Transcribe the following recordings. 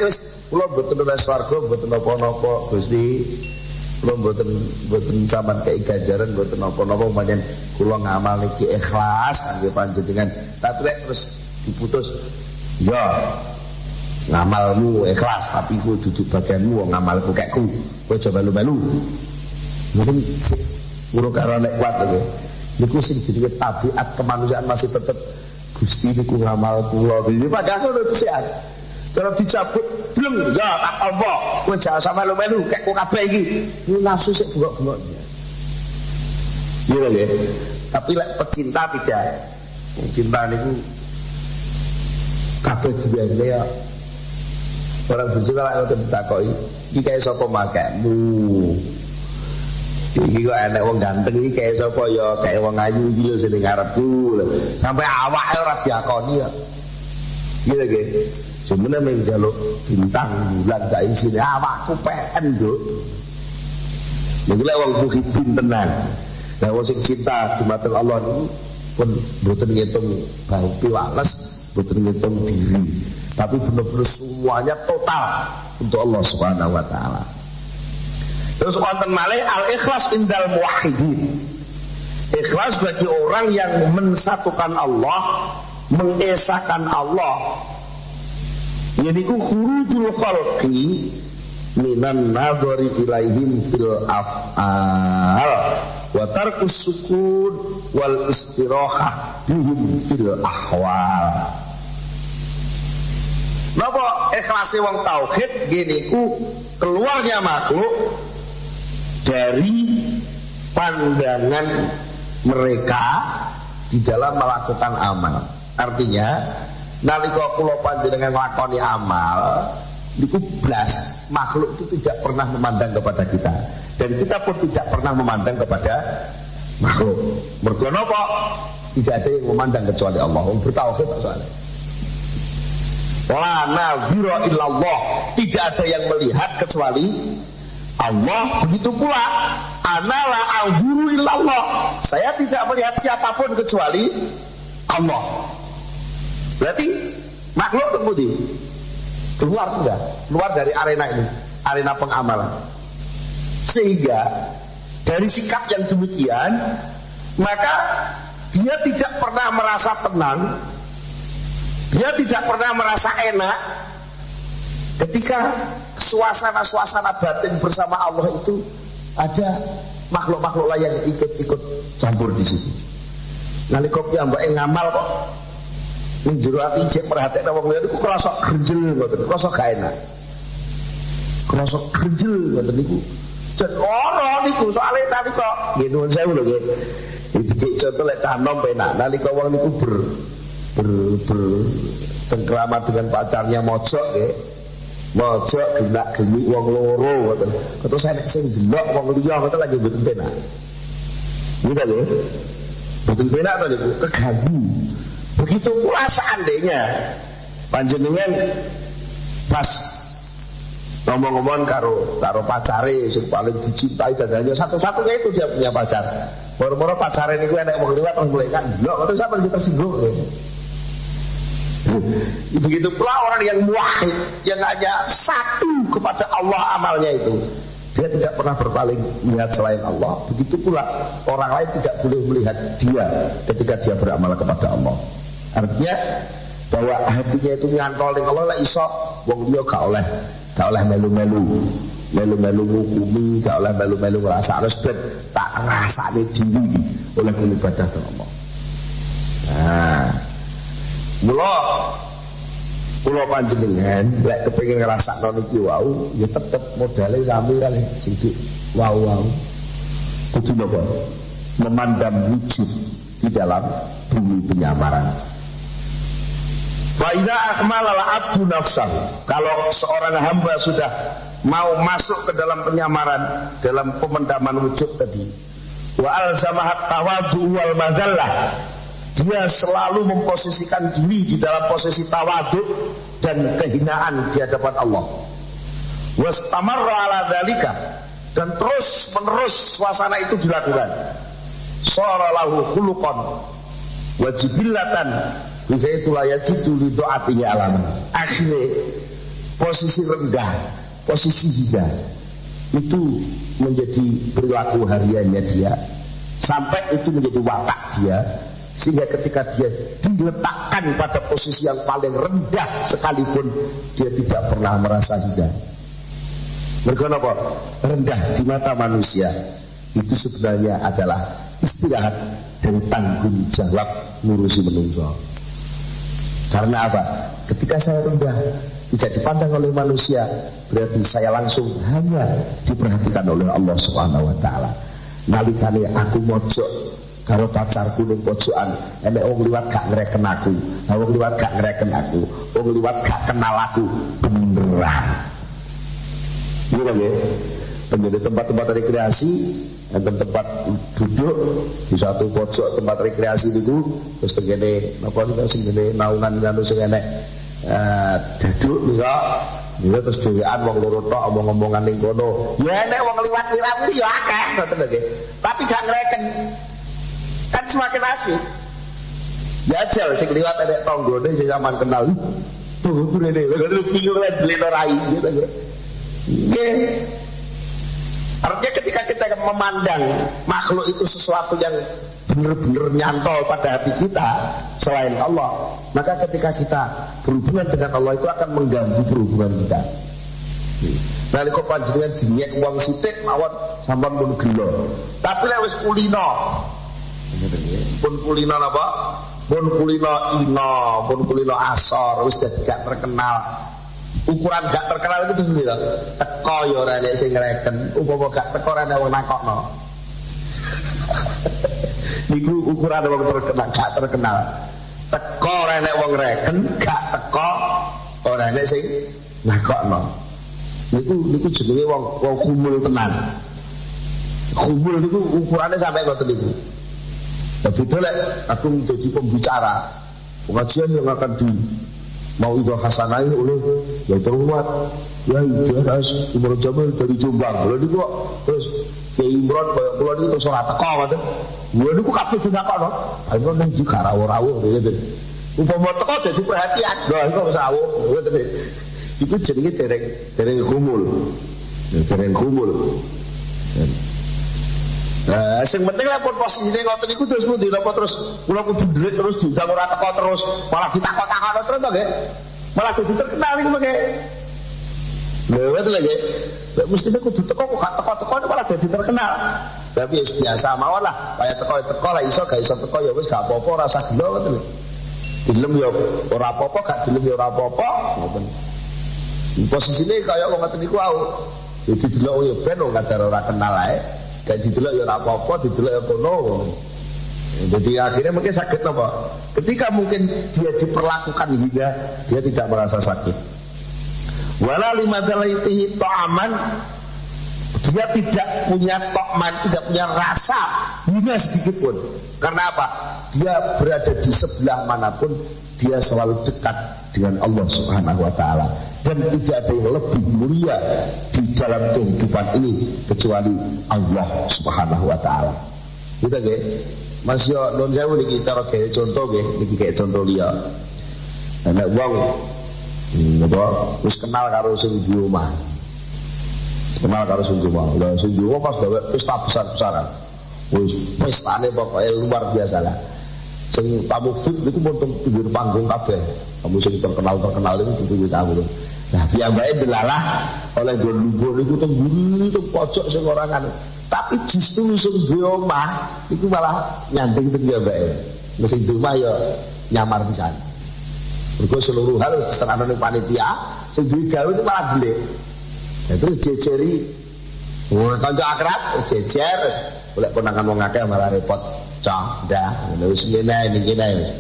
wis kula mboten ora swarga, mboten napa-napa Gusti. Kula mboten sampean kei ganjaran, mboten napa-napa pancen kula ngamal iki ikhlas kangge panjenengan. Tapi lek terus diputus, ya ngamalmu ikhlas tapi ku duduk bagianmu ngamalku kekku. Kowe aja melu-melu. Mungkin urung karo lek kuat lho. Niku sing jenenge tabiat kemanusiaan masih tetep Gusti niku ngamal kula. Iki padahal ngono itu sehat. Cara dicabut bleng ya tak apa. Kowe jangan sampe melu kekku kabeh iki. Ini nafsu sik bengok-bengok. Iya nggih. Tapi lek pecinta tidak. Cinta niku kabeh diwene ya. Orang bojo kalau ngoten ditakoki, iki kaya sapa makekmu? Iki kok enek wong ganteng iki kaya sapa ya? Kaya wong ayu iki lho sing ngarepku. Sampai awake ora diakoni ya. Iki lho nggih. Jemene mung njaluk bintang bulan sak isine awakku PN, Nduk. Niku lek wong muhibin tenan. Lah wong sing cinta dumateng Allah niku pun mboten ngitung bau piwales, mboten ngitung diri. Tapi benar-benar semuanya total untuk Allah Subhanahu wa taala. Terus wonten malih al-ikhlas indal muwahhidin. Ikhlas bagi orang yang mensatukan Allah, mengesahkan Allah. Yaitu khurujul khalqi minan nadhari ilaihim fil af'al wa tarkus sukun wal istirahah bihim fil ahwal. Napa ikhlase wong tauhid gini ku keluarnya makhluk dari pandangan mereka di dalam melakukan amal. Artinya nalika kula panjenengan nglakoni amal niku blas makhluk itu tidak pernah memandang kepada kita dan kita pun tidak pernah memandang kepada makhluk. Mergo napa? Tidak ada yang memandang kecuali Allah. Wong bertauhid soalnya. La nazira illallah, tidak ada yang melihat kecuali Allah. Begitu pula ana la anzuru illallah, saya tidak melihat siapapun kecuali Allah. Berarti makhluk kemudian keluar sudah, keluar dari arena ini, arena pengamalan. Sehingga dari sikap yang demikian, maka dia tidak pernah merasa tenang, dia tidak pernah merasa enak ketika suasana-suasana batin bersama Allah itu ada makhluk-makhluk lain yang ikut-ikut campur di situ. Nalika piyambake ngamal kok ning jero ati jek perhatekno wong liya niku krasa grenjel ngoten, krasa gak enak. Krasa grenjel ngoten niku. Jan ora niku soalé nalika nggih nuwun sewu lho nggih. Iki contoh lek canom penak nalika wong niku cengkrama dengan pacarnya mojok nggih. Mojok genak-genik wong loro ngoten. Terus enek sing delok wong liya ngoten lagi mboten penak. Gitu nggih. Mboten penak to niku, keganggu. Begitu pula seandainya panjenengan pas ngomong-ngomong karo pacare sing paling dicintai dan hanya satu-satunya itu dia punya pacar. Moro-moro pacare niku enek wong liwat terus mulai kan delok terus sampeyan tersinggung. Begitu pula orang yang muwahhid, yang hanya satu kepada Allah amalnya itu, dia tidak pernah berpaling melihat selain Allah. Begitu pula orang lain tidak boleh melihat dia ketika dia beramal kepada Allah. Artinya bahwa hatinya itu nyantol ning Allah, lek iso wong liya gak oleh melu-melu ngukumi, gak oleh melu-melu ngrasakno ben tak ngrasakne diri oleh ibadah Allah. Nah, Mula panjenengan lek kepengin ngrasakno niki wau ya tetep modale sami kalih sing wau. Kudu napa? Memandang wujud di dalam bumi penyamaran. Fa idza akmala al-abdu nafsahu, kalau seorang hamba sudah mau masuk ke dalam penyamaran, dalam pemendaman wujud tadi, wa alzamahat tawadhu wal madallah, dia selalu memposisikan diri di dalam posisi tawadhu dan kehinaan di hadapan Allah. Wastamarra ala dzalika, dan terus menerus suasana itu dilakukan. Shara lahu khuluqan wa jibillatan, bisa itulah yajidu li do'atihi alaman. Akhirnya posisi rendah, posisi hina, itu menjadi perilaku hariannya dia, sampai itu menjadi watak dia, sehingga ketika dia diletakkan pada posisi yang paling rendah sekalipun dia tidak pernah merasa hina. Mereka apa? Rendah di mata manusia itu sebenarnya adalah istirahat dan tanggung jawab ngurusi menungso. Karena apa? Ketika saya rendah, tidak dipandang oleh manusia, berarti saya langsung hanya diperhatikan oleh Allah Subhanahu wa taala. Nalikane aku mojok karo pacarku ning pojokan, enek wong liwat gak ngreken aku, wong liwat gak ngreken aku, wong liwat gak kenal aku, beneran. Iya kan ya? Menjadi tempat-tempat rekreasi, tempat duduk di satu pojok tempat rekreasi itu, terus tegene napa niku sing ngene naungan anu sing enek daduk niku terus dhewean wong loro tok omong-omongan ning kono. Ya enek wong liwat wirawiri ya akeh ngoten lho nggih. Tapi gak ngreken. Kan semakin asik. Ya jal sing liwat enek tanggane sing sampean kenal. Tuh rene lho bingung lan deleno rai gitu lho. Nggih. Artinya ketika kita memandang makhluk itu sesuatu yang benar-benar nyantol pada hati kita selain Allah, maka ketika kita berhubungan dengan Allah itu akan mengganggu perhubungan kita. Nah, kok panjenengan dinyek uang sithik mawon sampean pun gelo. Tapi lek wis kulino. Pun kulino napa? Pun kulino ino, pun kulino asor, wis dadi gak terkenal. Ukuran gak terkenal itu sendiri teko ya ora nek sing ngreken, upama gak teko ora nek wong nakokno. Niku ukuran wong terkenal gak terkenal. Teko ora nek wong reken, gak teko ora nek sing nakokno. Niku jenenge wong kumul tenan. Kumul niku ukurane sampai ngoten niku. Lah beda lek aku menjadi pembicara pengajian yang akan di mau itu hasanah oleh yang terhormat ya Idris Umar Jamil dari Jombang. Lalu niku terus Kiai Imron koyo kula niku terus ora teko ngoten. Lha niku kabeh dinakokno. Ayo ning di karawo-rawo ngene. Upama teko dadi perhatian. Lha iku wis awuh ngoten. Iku jenenge dereng kumul. Dereng kumul. Nah, sing penting lah pun posisine ngoten niku terus pundi napa terus kula kudu ndelik terus diundang ora teko terus malah ditakok-takokno terus to nggih. Malah dadi terkenal niku nggih. Lha ngoten lho nggih. Lek mestine kudu teko kok gak teko-teko malah dadi terkenal. Tapi wis biasa mawon lah, kaya teko lah iso gak iso teko ya wis gak apa-apa ora usah gelo ngoten lho. Dilem ya ora apa-apa, gak dilem ya ora apa-apa ngoten. Posisine kaya wong ngoten niku wau. Jadi delok ya ben wong kadar ora kenal ae. Gak didelok ya ora apa-apa, didelok ya kono. Jadi akhirnya mungkin sakit apa? Ketika mungkin dia diperlakukan hingga dia tidak merasa sakit. Wala limadalaitihi ta'aman, dia tidak punya ta'man, tidak punya rasa hina sedikit pun. Karena apa? Dia berada di sebelah manapun, dia selalu dekat dengan Allah Subhanahu wa taala. Dan tidak ada yang lebih mulia di dalam kehidupan ini kecuali Allah Subhanahu wa taala. Kita nggih, Mas yo non sewu niki cara gawe contoh nggih, niki gawe contoh liya. Nek wong apa wis kenal karo sing di omah. Kenal karo sing di omah. Lah sing di omah pas gawe pesta besar-besaran. Wis pestane pokoke luar biasa lah. Sing tamu VIP niku pun pinggir panggung kabeh. Kamu sing terkenal itu di pinggir panggung. Nah, piyambake delalah oleh golubur niku teng mburi teng pojok sing ora kan. Tapi justru sing duwe omah iku malah nyanding teng piyambake. Sing duwe omah ya nyamar pisan. Mergo seluruh hal wis diserahno ning panitia, sing duwe gawe itu malah delik. Ya terus jejeri. Wong kanca akrab jejer, golek konangan wong akeh malah repot. Cah, dah, wis ngene iki wis.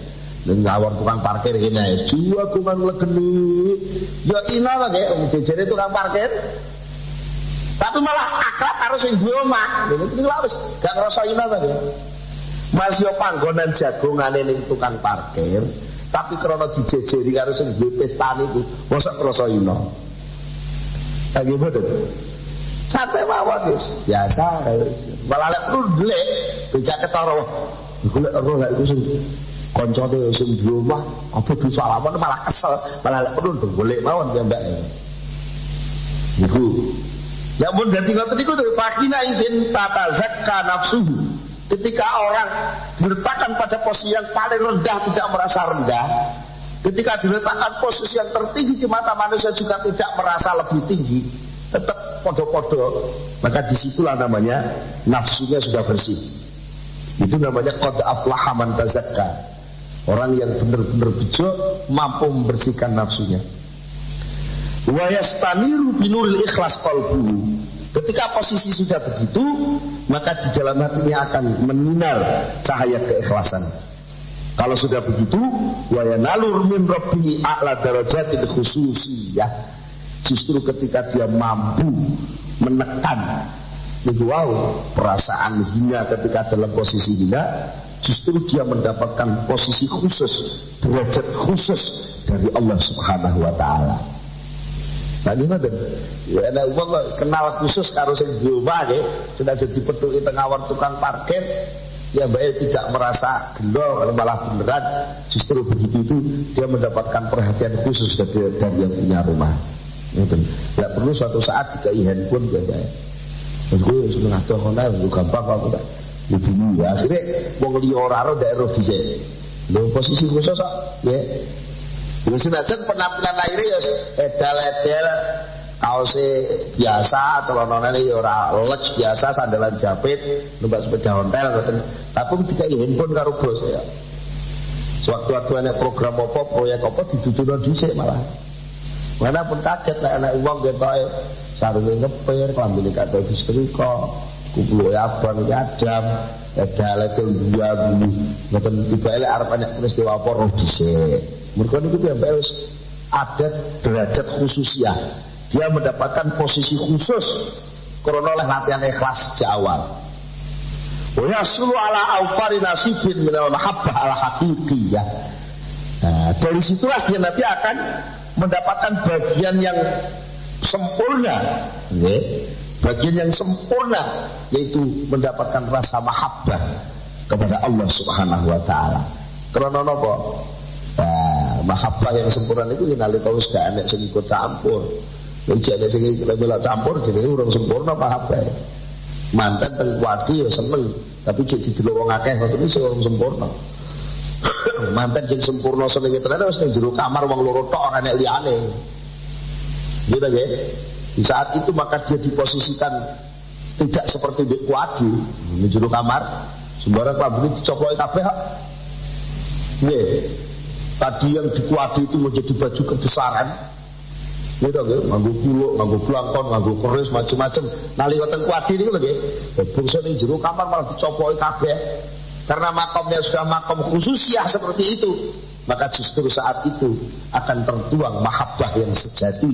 Ngawur tukang parkir kene jiwa kuman legeni ya ina wae jejere tukang parkir tapi malah akrab karo sing duwe omah lha iki wis gak ngrasa ina wae Mas yo panggonan jagongane ning tukang parkir tapi krana dijejeri karo sing duwe pestane iku mosok ngrasa ina lagi boten santai mawon wis biasa malah lek perlu ndelik becak ketara iku lek ora lek iku sing koncone sing di rumah apa disalaman malah kesel malah perlu golek mawon ya mbak Niku. Ya mun dadi ngoten niku fakina idin tatazakka nafsuhu. Ketika orang diletakkan pada posisi yang paling rendah tidak merasa rendah, ketika diletakkan posisi yang tertinggi di mata manusia juga tidak merasa lebih tinggi, tetap podo-podo, maka disitulah namanya nafsunya sudah bersih. Itu namanya qad aflaha man tazakka. Orang yang benar-benar bejo mampu membersihkan nafsunya. Wa yastaniru binuril ikhlas qalbuhu. Ketika posisi sudah begitu, maka di dalam hatinya akan menyinar cahaya keikhlasan. Kalau sudah begitu, wa yanalur min rabbihi a'la darajatil khususiyah. Justru ketika dia mampu menekan perasaan hina ketika dalam posisi hina, justru dia mendapatkan posisi khusus, derajat khusus dari Allah Subhanahu wa taala. Nah ini kan, ya ada uang kenal khusus karo sing di omah nggih, sudah jadi petuki tengawar tukang parkir, ya baik tidak merasa gelo, malah beneran, justru begitu itu dia mendapatkan perhatian khusus dari yang punya rumah. Itu, tidak perlu suatu saat dikai handphone ya baik. Aku sudah ngatur kono, gampang kok tak. Dulu ya, akhirnya wong liya ora ro daerah dhisik. Lho posisi khusus kok, ya. Ya senajan penampilan lahirnya ya edal-edal, kaosnya biasa, celanane ya ora lec biasa, sandalan japit, numpak sepeda ontel ngoten. Tapi ketika handphone karo bos ya. Sewaktu-waktu ana program apa, proyek apa ditutuno dhisik malah. Mana pun kaget lah anak uang ketoke sarunge ngepir, klambine kate disetrika, kumpul abang adam, edal-edal dia dulu. Ngoten tiba-tiba arep anyek peristiwa apa roh dhisik. Mereka itu wis ada derajat khususnya. Dia mendapatkan posisi khusus karena oleh latihan ikhlas sejak awal. Wa yasulu ala awfari nasibin minal mahabbah al haqiqiyah. Nah, dari situlah dia nanti akan mendapatkan bagian yang sempurna, bagian yang sempurna, yaitu mendapatkan rasa mahabbah kepada Allah Subhanahu wa taala. Karena apa? Mahabbah yang sempurna itu nalika wis gak enek sing ikut campur. Nek jane sing lha campur jenenge urung sempurna mahabbah. Mantan teng kuwadi ya seneng, tapi cek didelok wong akeh ngoten iki urung sempurna. Mantan sing sempurna senenge tenan wis ning jero kamar wong loro tok ora enek liyane. Gitu nggih. Di saat itu maka dia diposisikan tidak seperti di kuwadi, ning jero kamar sembarang klambine dicopoki kabeh. Nggih. Tadi yang dikuadi itu menjadi baju kebesaran, gitu kan? Nganggo kuluk, nganggo blangkon, nganggo keris, macam-macam. Nalika teng kuadi niku lho nggih. Bungsu ning jero kamar malah dicopoki kabeh. Karena makamnya sudah makam khususiyah seperti itu, maka justru saat itu akan tertuang mahabbah yang sejati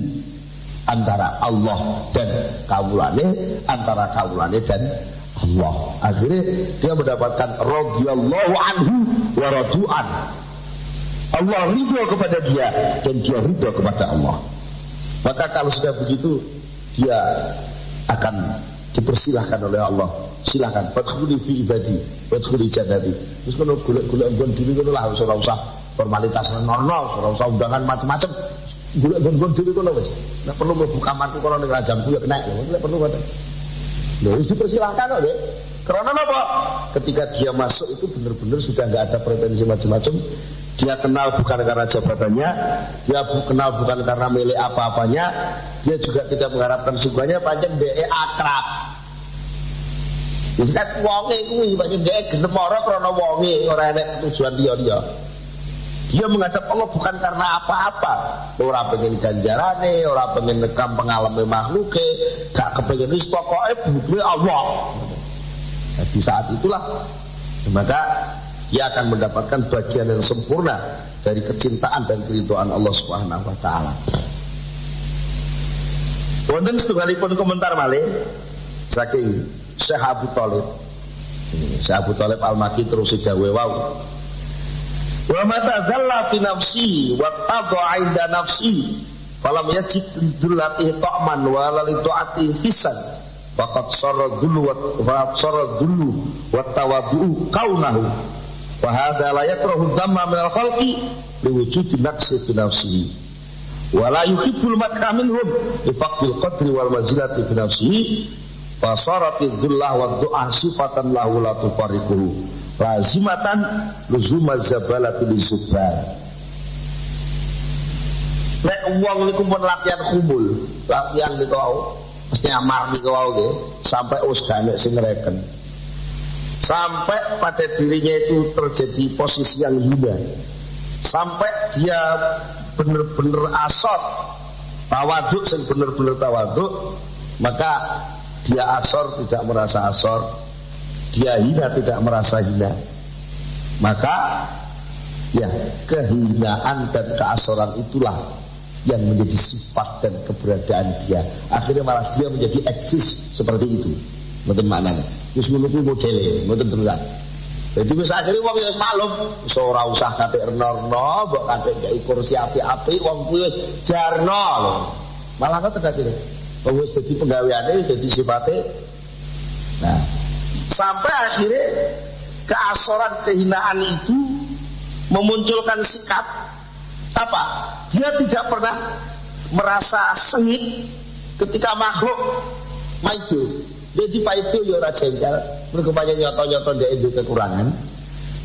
antara Allah dan kawulane, antara kawulane dan Allah. Akhirnya dia mendapatkan radhiyallahu anhu wa radu'an. Allah ridho kepada dia dan dia ridho kepada Allah. Maka kalau sudah begitu, dia akan dipersilahkan oleh Allah. Silahkan fadkhuli fi ibadi wadkhuli jannati. Terus kalau golek-golek nggon dhewe ngono lah, ora usah formalitas normal, ora usah undangan macam-macam. Golek nggon dhewe ngono wis. Nek perlu mlebu kamarku kono ning rajamku ya kena. Nek perlu ngoten. Lho wis dipersilahkan kok, Dek. Karena apa? Ketika dia masuk itu benar-benar sudah enggak ada pretensi macam-macam. Dia kenal bukan karena jabatannya, dia kenal bukan karena milik apa-apanya, dia juga tidak mengharapkan surganya, pancen dhek akrab. Wis kan wonge kuwi pancen dhek gelem ora krana wonge, ora enek tujuan liya-liya. Dia menghadap Allah bukan karena apa-apa, ora pengen ganjarane, ora pengen nekam pengalaman makhluke, gak kepengin wis pokoke butuhe Allah. Nah, di saat itulah maka dia akan mendapatkan bagian yang sempurna dari kecintaan dan keridhaan Allah Subhanahu wa taala. Wonten setunggalipun komentar malih saking Syekh Abu Thalib. Syekh Abu Thalib Al-Makki terus dawuh wau. Wa mata dzalla fi nafsi wa tadha 'inda nafsi falam yajid lidullati ta'man wa la litu'ati fisan faqad sarra dhullu wa tawaddu kaunahu. Wa hadza la yakrahu dhamma min al-khalqi liwujudi naqsi fi nafsihi wala yuhibbul madha minhum ifaqil qadri wal manzilati fi nafsihi fasarati dhullah wa du'a sifatan lahu la tufariquhu lazimatan luzumaz zabalati lizubbal. Nek wong niku pun latihan khumul, latihan niku mesti amar niku wae nggih sampai wis ganek sing ngreken. Sampai pada dirinya itu terjadi posisi yang hina. Sampai dia benar-benar asor tawaduk, sing benar-benar tawaduk, maka dia asor tidak merasa asor, dia hina tidak merasa hina. Maka ya kehinaan dan keasoran itulah yang menjadi sifat dan keberadaan dia. Akhirnya malah dia menjadi eksis seperti itu. Mboten maknane. Wis ngono kuwi modele, mboten terusan. Jadi wis akhire wong wis maklum, iso ora usah katik renorno, mbok katik gek kursi api-api, wong kuwi wis jarno lho. Malah kok akhire. Wong wis dadi penggaweane, wis dadi sifate. Nah, sampai akhirnya keasoran kehinaan itu memunculkan sikap apa? Dia tidak pernah merasa sengit ketika makhluk maido. Jadi Pak itu ya ora jengkel, mergo pancen nyoto-nyoto ndek duwe kekurangan.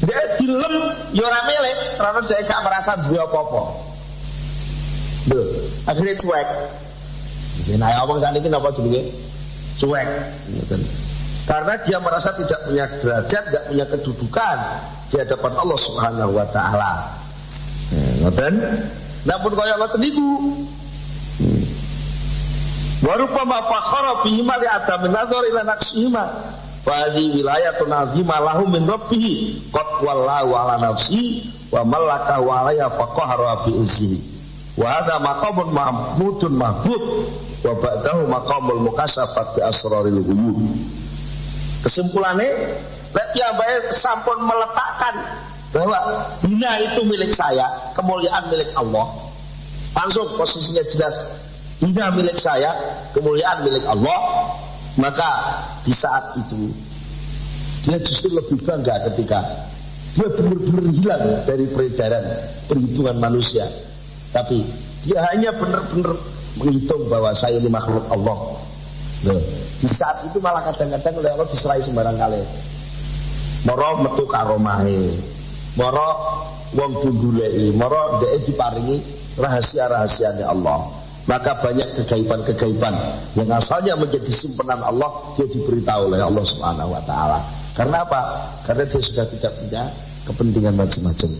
Ndek dilem ya ora melek, karena dhek gak merasa duwe apa-apa. Lho, akhirnya cuek. Nah, omong sakniki napa jenenge? Cuek. Karena dia merasa tidak punya derajat, tidak punya kedudukan di hadapan Allah Subhanahu wa taala. Ngoten. Namun kaya ngoten niku. Wa rupama fakhara bihi ma li adam nazar ila naqsihima. Fa hadhi wilayatun azimah lahu min rabbih qad wallahu ala nafsi wa malaka wa alayya faqahara bi izzihi. Wa hadha maqamun mahmudun mahbub wa ba'dahu maqamul mukasyafat bi asraril ghuyub. Kesimpulannya, lek piyambake sampun meletakkan bahwa hina itu milik saya, kemuliaan milik Allah. Langsung posisinya jelas, hina milik saya, kemuliaan milik Allah. Maka di saat itu dia justru lebih bangga ketika dia benar-benar hilang dari peredaran perhitungan manusia. Tapi dia hanya benar-benar menghitung bahwa saya ini makhluk Allah. Loh, di saat itu malah kadang-kadang oleh Allah diserai sembarang kali. Moro metu karomahe, moro wong bunggulei, moro ndeke diparingi rahasia-rahasianya Allah. Maka banyak kegaiban-kegaiban yang asalnya menjadi simpanan Allah, dia diberitahu oleh Allah Subhanahu wa taala. Karena apa? Karena dia sudah tidak punya kepentingan macam-macam.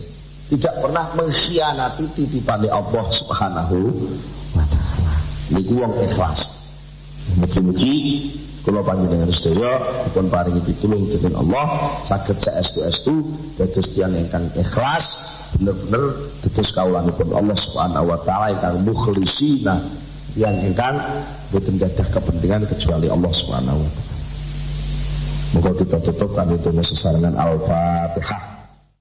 Tidak pernah mengkhianati titipan Allah Subhanahu wa taala. Niku wong ikhlas. Mugi-mugi kula panjenengan sedaya dipun paringi pitulung dening Allah saged saestu-estu dados tiyang ingkang ikhlas bener-bener dados kawulanipun Allah Subhanahu wa taala ingkang mukhlisina, yang ingkang boten gadah kepentingan kecuali Allah Subhanahu wa taala. Moga kita tutup kanthi donga sesarengan Al-Fatihah.